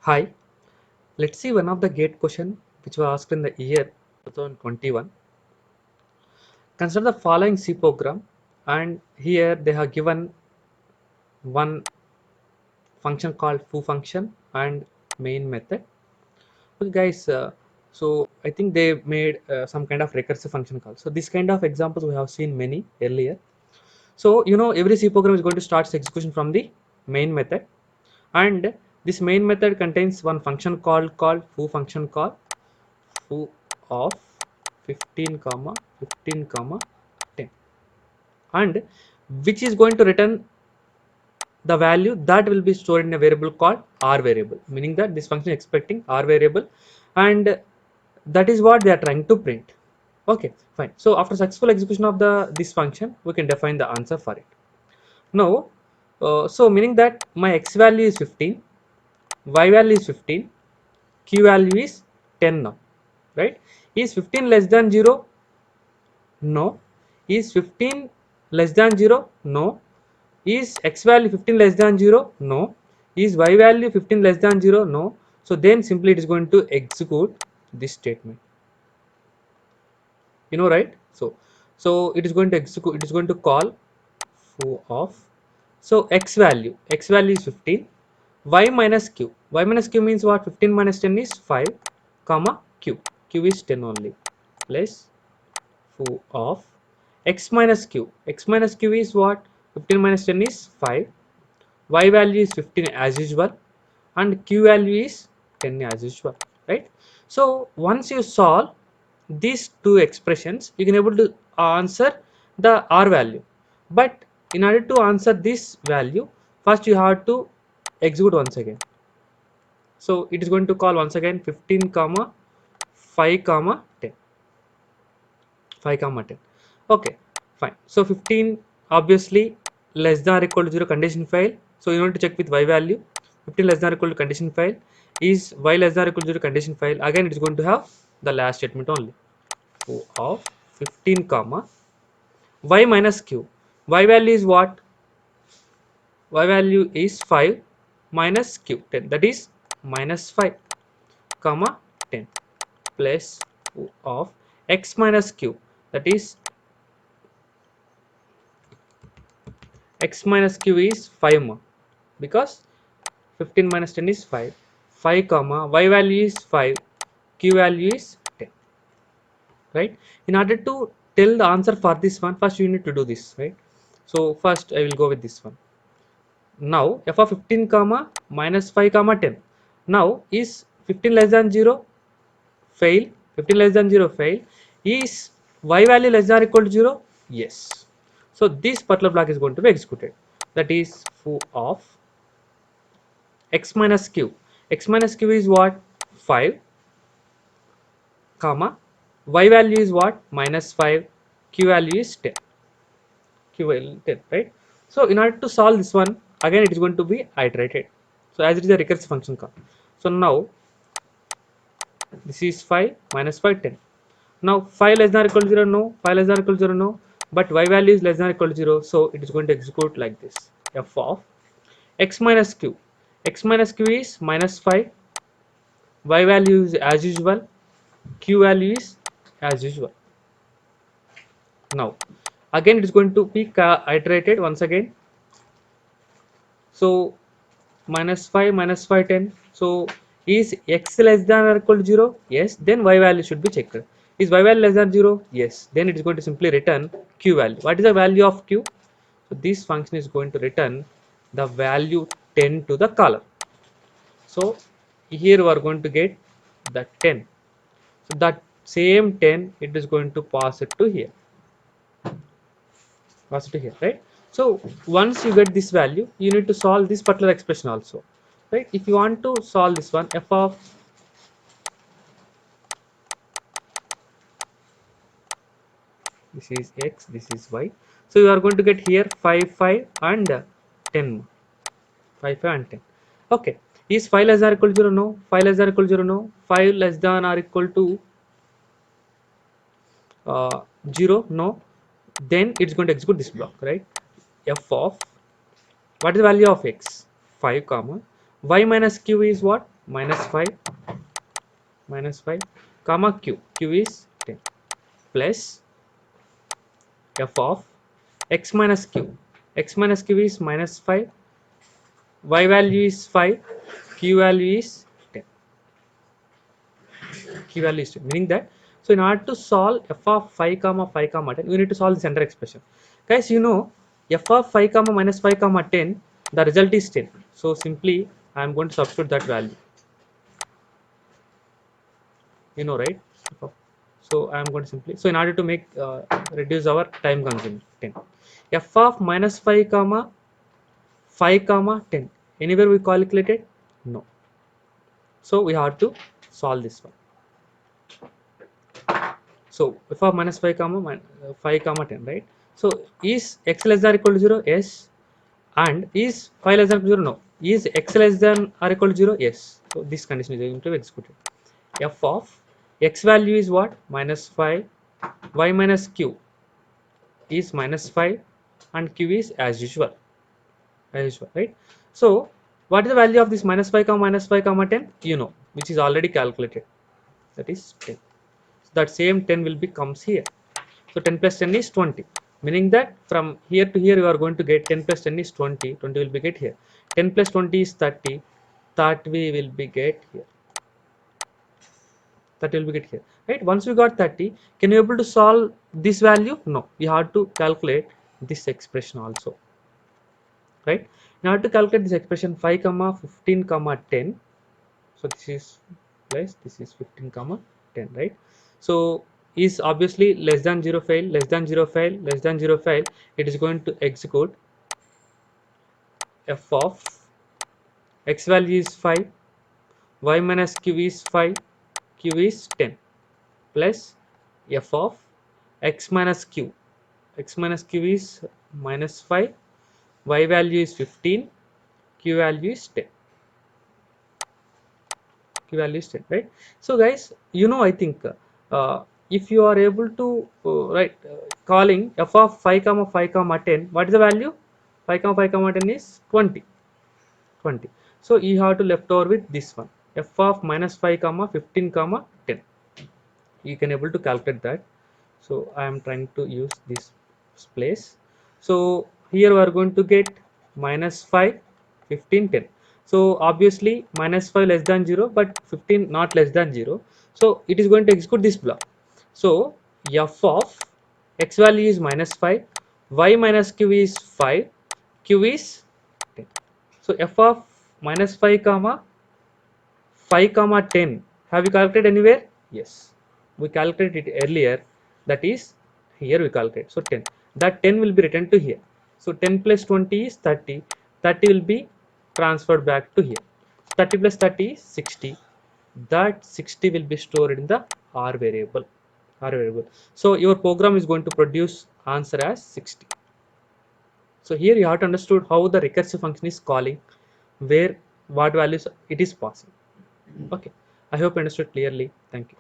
Hi, let's see one of the gate question which was asked in the year 2021. Consider the following C program, and here they have given one function called foo function and main method. Okay guys, so I think they made some kind of recursive function call. So this kind of examples we have seen many earlier. So every C program is going to start its execution from the main method, and this main method contains one function called foo function call foo of 15 comma 15 comma 10, and which is going to return the value that will be stored in a variable called r variable, meaning that this function is expecting r variable, and that is what they are trying to print. Okay, fine. So after successful execution of the this function, we can define the answer for it. Now so meaning that my x value is 15, y value is 15, q value is 10 now, right? Is 15 less than 0? No. Is 15 less than 0? No. Is x value 15 less than 0? No. Is y value 15 less than 0? No. So then simply it is going to execute this statement. Right? So it is going to execute, it is going to call foo of, so x value is 15, y minus q. Y minus q means what? 15 minus 10 is 5, comma q is 10 only, plus foo of x minus q. X minus q is what? 15 minus 10 is 5. Y value is 15 as usual, and q value is 10 as usual, right? So once you solve these two expressions, you can able to answer the r value. But in order to answer this value, first you have to execute once again. So it is going to call once again 15 comma 5 comma 10. 5 comma 10. Okay, fine. So 15 obviously less than or equal to 0 condition fail. So you want to check with y value. 15 less than or equal to condition fail. Is y less than or equal to 0 condition fail. Again it is going to have the last statement only. O of 15 comma y minus q. Y value is what? Y value is 5 minus q 10, that is minus 5 comma 10, plus O of x minus q, that is x minus q is 5 more, because 15 minus 10 is 5. 5 comma y value is 5, q value is 10, right? In order to tell the answer for this one, first you need to do this, right? So first I will go with this one. Now f of 15 comma minus 5 comma 10. Now is 15 less than 0? Fail. 15 less than 0 fail. Is y value less than or equal to 0? Yes. So this particular block is going to be executed. That is foo of x minus q. X minus q is what? 5 comma y value is what? Minus 5. Q value is 10. Q value 10, right? So in order to solve this one, again it is going to be iterated. So as it is a recursive function call. So now this is 5 minus 5 10. Now 5 less than or equal to 0, no. 5 less than or equal to 0, no. But y value is less than or equal to 0, so it is going to execute like this. F of x minus q. X minus q is minus 5. Y value is as usual. Q value is as usual. Now again it is going to be iterated once again. So minus 5 10. So is x less than or equal to 0? Yes. Then y value should be checked. Is y value less than 0? Yes. Then it is going to simply return q value. What is the value of q? So this function is going to return the value 10 to the column. So here we are going to get the 10. So that same 10 it is going to pass it to here. Pass it to here, right? So once you get this value, you need to solve this particular expression also, right? If you want to solve this one, f of this is x, this is y. So you are going to get here 5 5 and 10. 5 5 and 10. Okay, is 5 less than or equal to 0? No. 5 less than or equal to 0? No. 5 less than or equal to 0? No. Then it's going to execute this block, right? F of, what is the value of x? 5 comma y minus q is what? minus 5 comma q is 10 plus f of x minus q is minus 5, y value is 5, q value is 10. Q value is 10, meaning that, so in order to solve f of 5 comma 5 comma 10, we need to solve the center expression. Guys, you know, f of 5 comma minus 5 comma 10, the result is 10. So simply I am going to substitute that value, you know, right? So I am going to simply, so in order to make reduce our time consuming, 10 f of minus 5 comma 5 comma 10, anywhere we calculated? No. So we have to solve this one. So f of minus 5 comma 5 comma 10, right? So is x less than or equal to 0? Yes. And is 5 less than or equal to 0? No. Is x less than or equal to 0? Yes. So this condition is going to be executed. F of x value is what? Minus 5. Y minus q is minus 5 and q is as usual, right? So what is the value of this minus 5 comma minus 5 comma 10? You know, which is already calculated, that is 10. So that same 10 will be comes here. So 10 plus 10 is 20, meaning that from here to here you are going to get 10 plus 10 is 20, 20 will be get here. 10 plus 20 is 30, 30 will be get here. 30 will be get here, right? Once we got 30, can you able to solve this value? No, you have to calculate this expression also, right? In order to calculate this expression 5 comma 15 comma 10, so this is plus this is 15 comma 10, right? So is obviously less than 0 fail, less than 0 fail, less than 0 fail, it is going to execute f of x value is 5, y minus q is 5, q is 10 plus f of x minus q, x minus q is minus 5, y value is 15, q value is 10, equalistic, right? So guys, you know, I think if you are able to calling f of 5 comma 5 comma 10, what is the value? 5 comma 5 comma 10 is 20, 20. So you have to left over with this one, f of minus 5 comma 15 comma 10, you can able to calculate that. So I am trying to use this place. So here we are going to get minus 5, 15, 10. So obviously minus 5 less than 0 but 15 not less than 0, so it is going to execute this block. So f of x value is minus 5, y minus q is 5, q is 10. So f of minus 5 comma 5 comma 10, have you calculated anywhere? Yes, we calculated it earlier, that is here we calculate. So 10, that 10 will be written to here. So 10 plus 20 is 30, 30 will be transferred back to here. 30 plus 30 is 60, that 60 will be stored in the r variable, so your program is going to produce answer as 60. So here you have to understood how the recursive function is calling, where what values it is passing. Okay, I hope you understood clearly. Thank you.